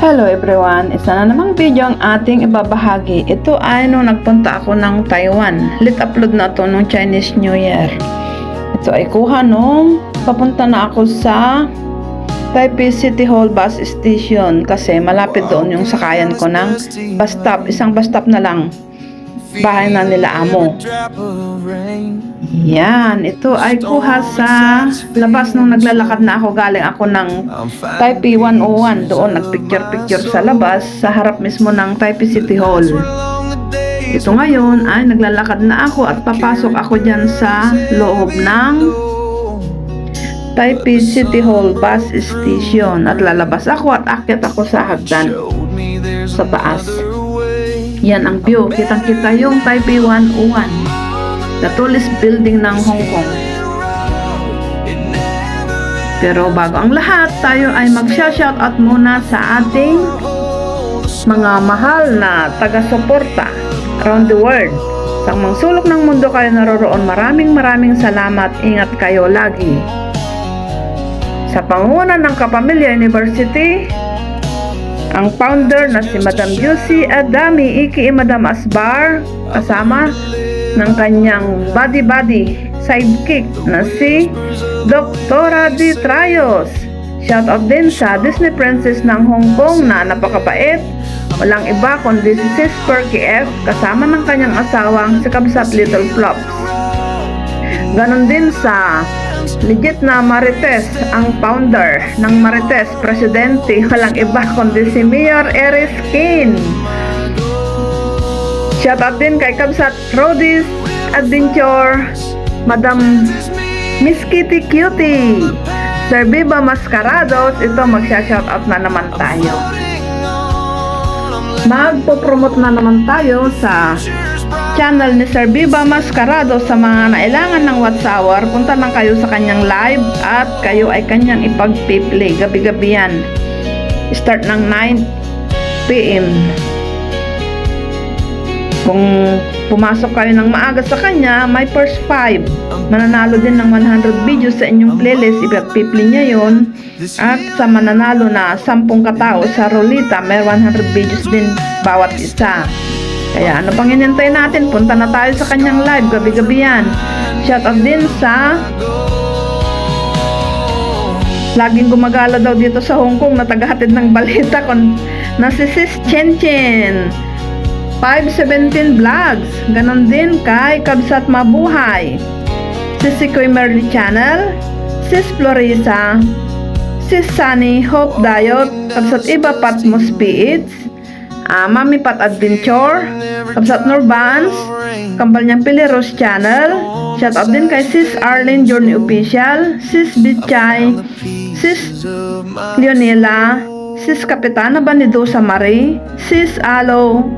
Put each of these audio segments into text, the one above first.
Hello everyone! Isa na namang video ang ating ibabahagi. Ito ay nung nagpunta ako ng Taiwan. Late upload na ito nung Chinese New Year. Ito ay kuha nung papunta na ako sa Taipei City Hall Bus Station kasi malapit doon yung sakayan ko ng bus stop. Isang bus stop na lang. Bahay na nila amo. Yan, ito ay kuha sa labas nung naglalakad na ako. Galing ako ng Taipei 101. Doon nagpicture-picture sa labas sa harap mismo ng Taipei City Hall. Ito ngayon ay naglalakad na ako at papasok ako dyan sa loob ng Taipei City Hall Bus Station. At lalabas ako at akyat ako sa hagdan sa taas. Yan ang view. Kitang-kita yung Taipei 101. The tallest building ng Hong Kong. Pero bago ang lahat, tayo ay mag-shoutout muna sa ating mga mahal na taga-suporta around the world. Sa mga sulok ng mundo kayo naroroon, maraming salamat. Ingat kayo lagi. Sa pangunguna ng Kapamilya University, ang founder na si Madam Juicy Adami, aka Madam Asbar, kasama ng kanyang buddy sidekick na si Dr. D. Trayos. Shoutout din sa Disney Princess ng Hong Kong na napakabait. Walang iba kundi si Sis Perky F kasama ng kanyang asawang si Kabsat Little Flops. Ganon din sa legit na Marites, ang founder ng Marites, presidente, walang iba kundi si Mayor Eris Kin. Shoutout din kay Kabsat Rodis Adventure, Madam Miss Kitty Cutie, Sir Biba Mascarados. Ito magsha-shoutout na naman tayo. Magpo-promote na naman tayo sa channel ni Sir Biba Mascarado. Sa mga nailangan ng watch hour, punta lang kayo sa kanyang live at kayo ay kanyang ipag-play. Gabi-gabi yan. Start ng 9 PM. Kung pumasok kayo ng maaga sa kanya, may first 5. Mananalo din ng 100 videos sa inyong playlist. Ipag-play niya yun. At sa mananalo na 10 katao sa Rolita, may 100 videos din bawat isa. Kaya ano pang hinintay natin? Punta na tayo sa kanyang live. Gabi-gabi yan. Shoutout din sa laging gumagala daw dito sa Hong Kong na tagahatid ng balita na si Sis Chen Chen 517 Vlogs. Ganon din kay Kabsat Mabuhay, Sis Sikoy Merly Channel, Sis Florisa, Sis Sunny Hope Diet, Kabsat Iba Patmos PH, Mami Pat Adventure, Kabsat Norbans, Kampanyang Piliros Channel. Shoutout din kay Sis Arlene Journey Official, Sis Bichay, Sis Leonela, Sis Kapitana Banidosa Marie, Sis Alo,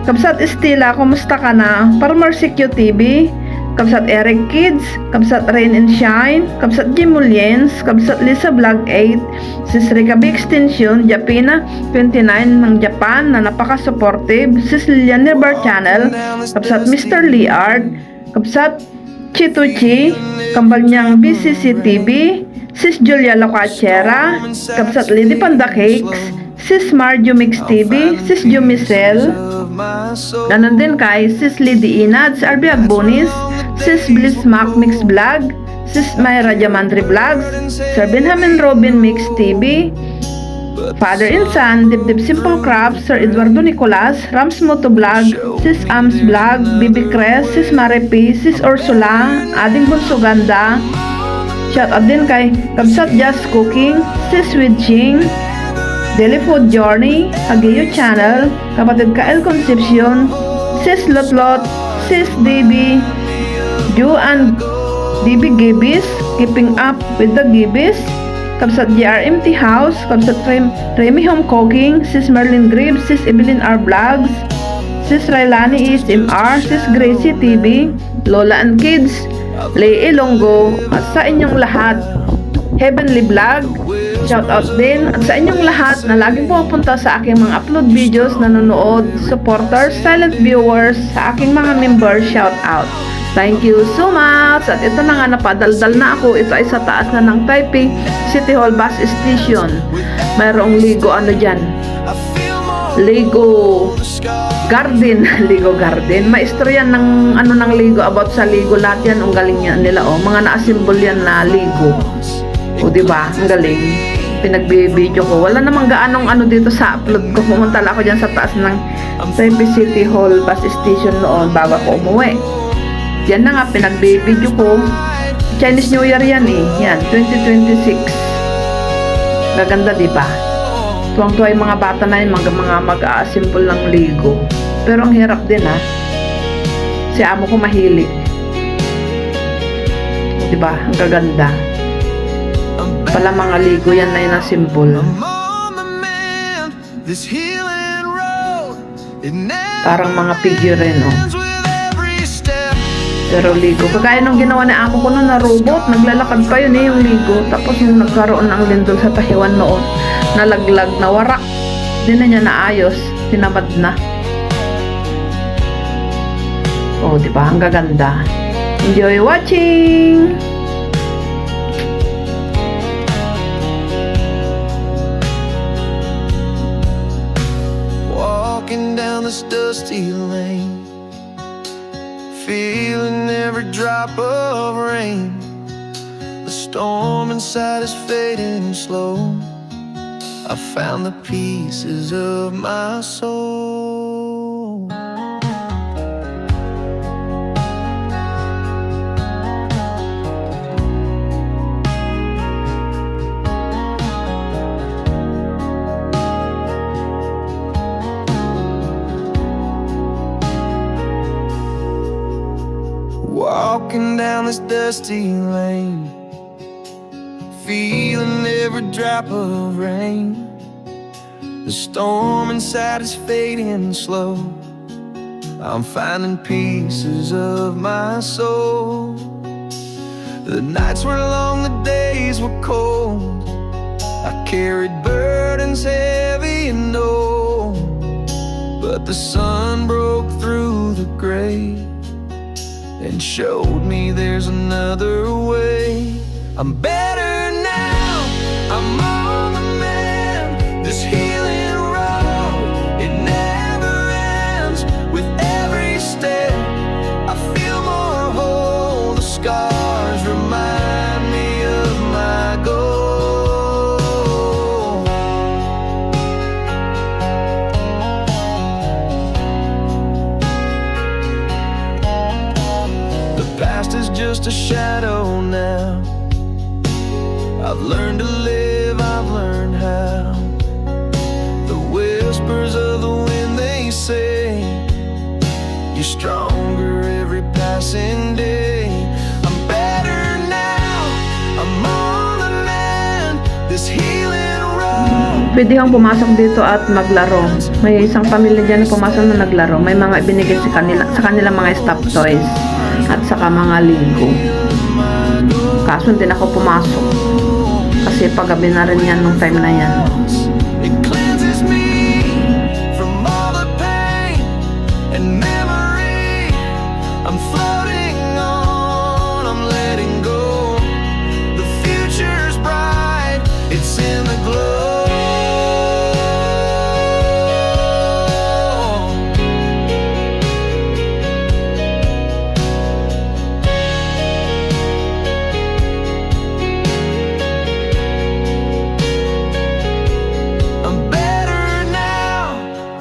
Kabsat Estila, kumusta ka na? Farmer CQ TV, Kabsat Eric Kids, Kabsat Rain and Shine, Kabsat Jim Muliens, Kabsat Lisa Vlog 8, Sis Rika B Extension, Japina 29 ng Japan na napaka-supportive, Sis Lilian Nirbar Channel, Kabsat Mr. Liard, Kabsat Chituchi, Kampanyang BCC TV, Sis Julia Locachera, Kabsat Lady Panda Cakes, Sis Marjo Mix TV, Sis Jumicel, ganon din kay Sis Lady Inad, Sis Arby Agbonis, Sis Bliss Mac Mix Vlog, Sis Mayra Diamandri Vlogs, Sir Benjamin Robin Mix TV, Father and Son, Dibdib Simple Crafts, Sir Eduardo Nicolas, Rams Moto Vlog, Sis Ams Vlog, Bibi Cres, Sis Maripi, Sis Ursula, Ading Bunsuganda. Shoutout din kay Kabsat Just Cooking, Sis Widching, Daily Food Journey, Aguillo Channel, Kapatid Kael Concepcion, Sis Lotlot, Sis DB, Ju and DB Gibis, Keeping Up with the Gibis, Kabsat GRMT House, Kabsat Remy Home Cooking, Sis Merlin Gribbs, Sis Evelyn R Vlogs, Sis Railani ESMR, Sis Gracie TV, Lola and Kids, Lay Ilonggo, at sa inyong lahat, Heavenly Vlog. Shoutout din at sa inyong lahat na laging pupunta sa aking mga upload videos, nanonood, supporters, silent viewers, sa aking mga members, shoutout. Thank you so much. At ito na nga, napadaldal na ako. Ito ay sa taas na ng Taipei City Hall Bus Station. mayroong Lego ano dyan, Lego Garden. Lego Garden, maestro yan ng ano ng Lego, about sa Lego lahat yan, ang galing yan nila, oh, mga na-assemble yan na Lego, o diba, ang galing. Pinagbibideo ko, wala namang gaanong ano dito sa upload ko. Pumunta lang ako dyan sa taas ng Taipei City Hall bus station noon bago ako umuwi. Yan na nga, pinagbibideo ko. Chinese New Year yan eh, yan, 2026. Gaganda diba? Tuwang-tuwa yung mga bata na yun, mga mag-a-assemble ng Lego. Pero ang hirap din ha. Si amo ko mahilig. Diba? Ang gaganda. Pala mga Lego yan na yun ang symbol. Parang mga figure rin, oh. Pero Lego. Kagaya nung ginawa ni amo ko noon na robot, naglalakad pa yun eh, yung Lego. Tapos yung nagkaroon ng lindol sa pahiwan noon, nalaglag, nawarak. Hindi na niya naayos. Tinamad na. Oh, diba? Ang gaganda. Enjoy watching! Walking down this dusty lane, feeling every drop of rain. The storm inside is fading slow. I found the pieces of my soul. Walking down this dusty lane, feeling every drop of rain. The storm inside is fading slow. I'm finding pieces of my soul. The nights were long, the days were cold. I carried burdens heavy and old, but the sun broke through the gray and showed me there's another way. I'm better now, I'm on the mend. This healing road, it never ends. With every step, I feel more whole. The scars remind me of my goal. The past is just a shadow now. I've learned to live, I've learned how. The whispers of the wind, they say you're stronger every passing day. I'm better now, I'm on the mend. This healing road. Pwede kang pumasok dito at maglaro. May isang pamilya dyan na pumasok na naglaro. May mga ibinigay sa kanila mga stuffed toys at saka mga Lego. Kaso hindi na ako pumasok kasi paggabi na rin yan nung time na yan. It cleanses me from all the pain and memory. I'm floating on, I'm letting go. The future's bright, it's in the glow.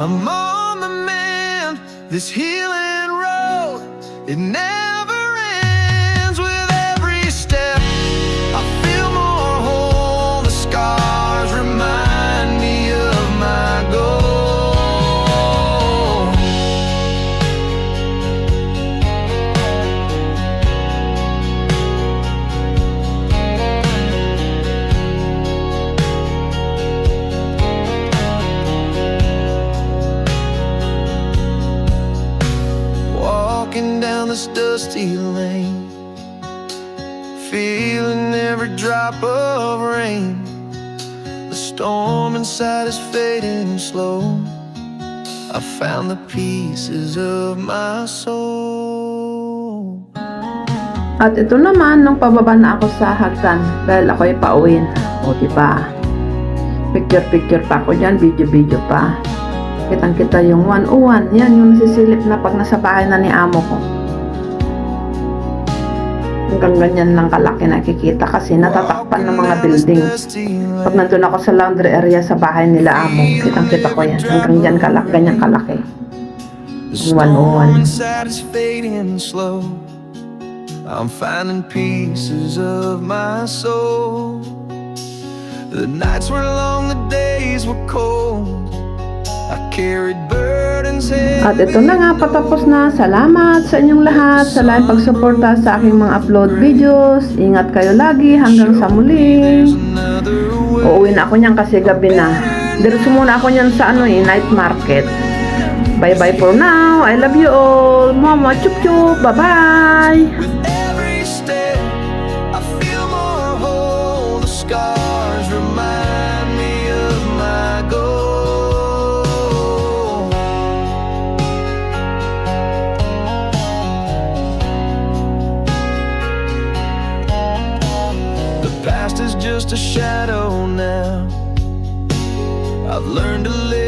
I'm on the mend. This healing road, it never ends. With every step, I feel more whole. The scars remind me of my goal. Walking down this dusty lane, feeling every drop of rain. The storm inside is fading slow. I found the pieces of my soul. At ito naman, nung pababa na ako sa hagdan dahil ako'y pauwi na. O diba? Picture pa ako dyan, video pa. Kitang-kita yung 101. Yan yung nasisilip na pag nasa bahay na ni amo ko. Hanggang ganyan lang kalaki nakikita kasi natatakpan ng mga building. Pag nandun ako sa laundry area sa bahay nila amo, kitang-kita ko yan. Hanggang dyan ganyan kalaki. The Yung 101. storm inside is fading slow. I'm finding pieces of my soul. The nights were long, the days were cold. I carried burdens heavy. At ito na nga, patapos na. Salamat sa inyong lahat sa live pagsuporta sa aking mga upload videos. Ingat kayo lagi hanggang sa muli. Another way. Uuwi na ako niyan kasi gabi na. Diretso muna ako niyan sa night market. Bye bye for now. I love you all. Mama, chup chup. Bye bye. With every step, I feel more whole. The scars remind me of my goal. The past is just a shadow now. I've learned to live